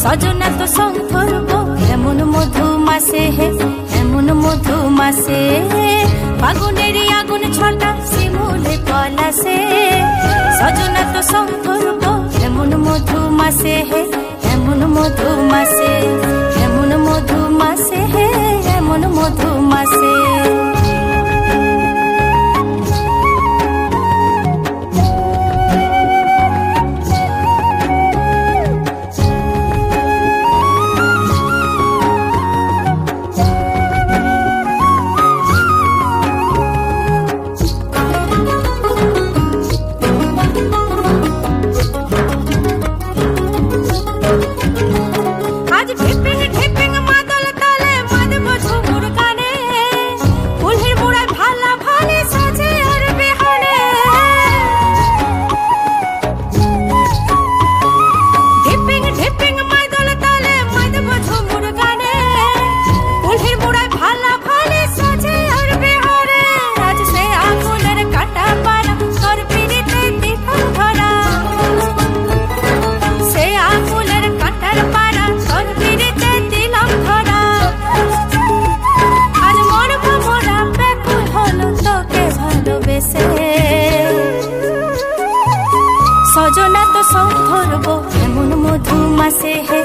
সজনা তো সং ধরব এমন মধু মাসে হে, এমন মধু মাসে ফাগুনের আগুন ছটা শিমুলে পলাশে। সজনা তো সং ধরব এমন মধু মাসে হে, এমন মধু মাসে, এমন মধু মাসে হে, এমন মধু মাসে। সজনা তো সং ধরব এমন মধু মাসে হে,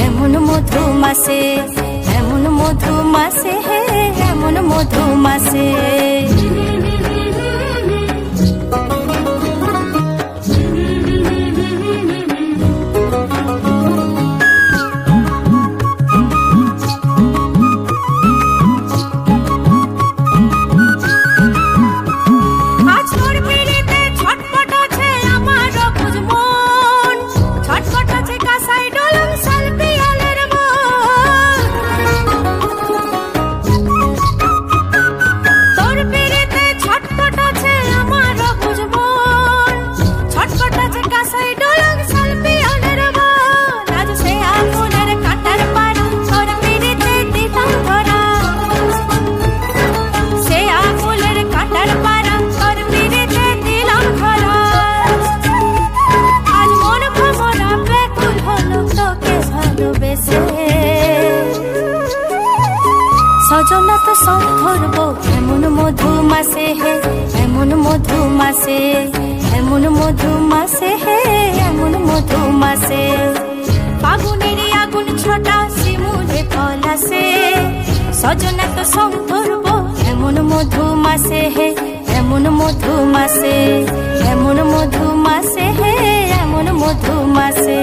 এমন মধু মাসে, এমন মধু মাসে হে, এমন মধু মাসে। সজনা তো সং ধরব এমন মধু মাসে হে, এমন মধু মাসে, এমন মধু মাসে হে, এমন মধু মাসে। ফাগুনের আগুন ছটা শিমুলে পলাশে। সজনা তো সং ধরব এমন মধু মাসে হে, এমন মধু মাসে, এমন মধু মাসে হে, এমন মধু মাসে।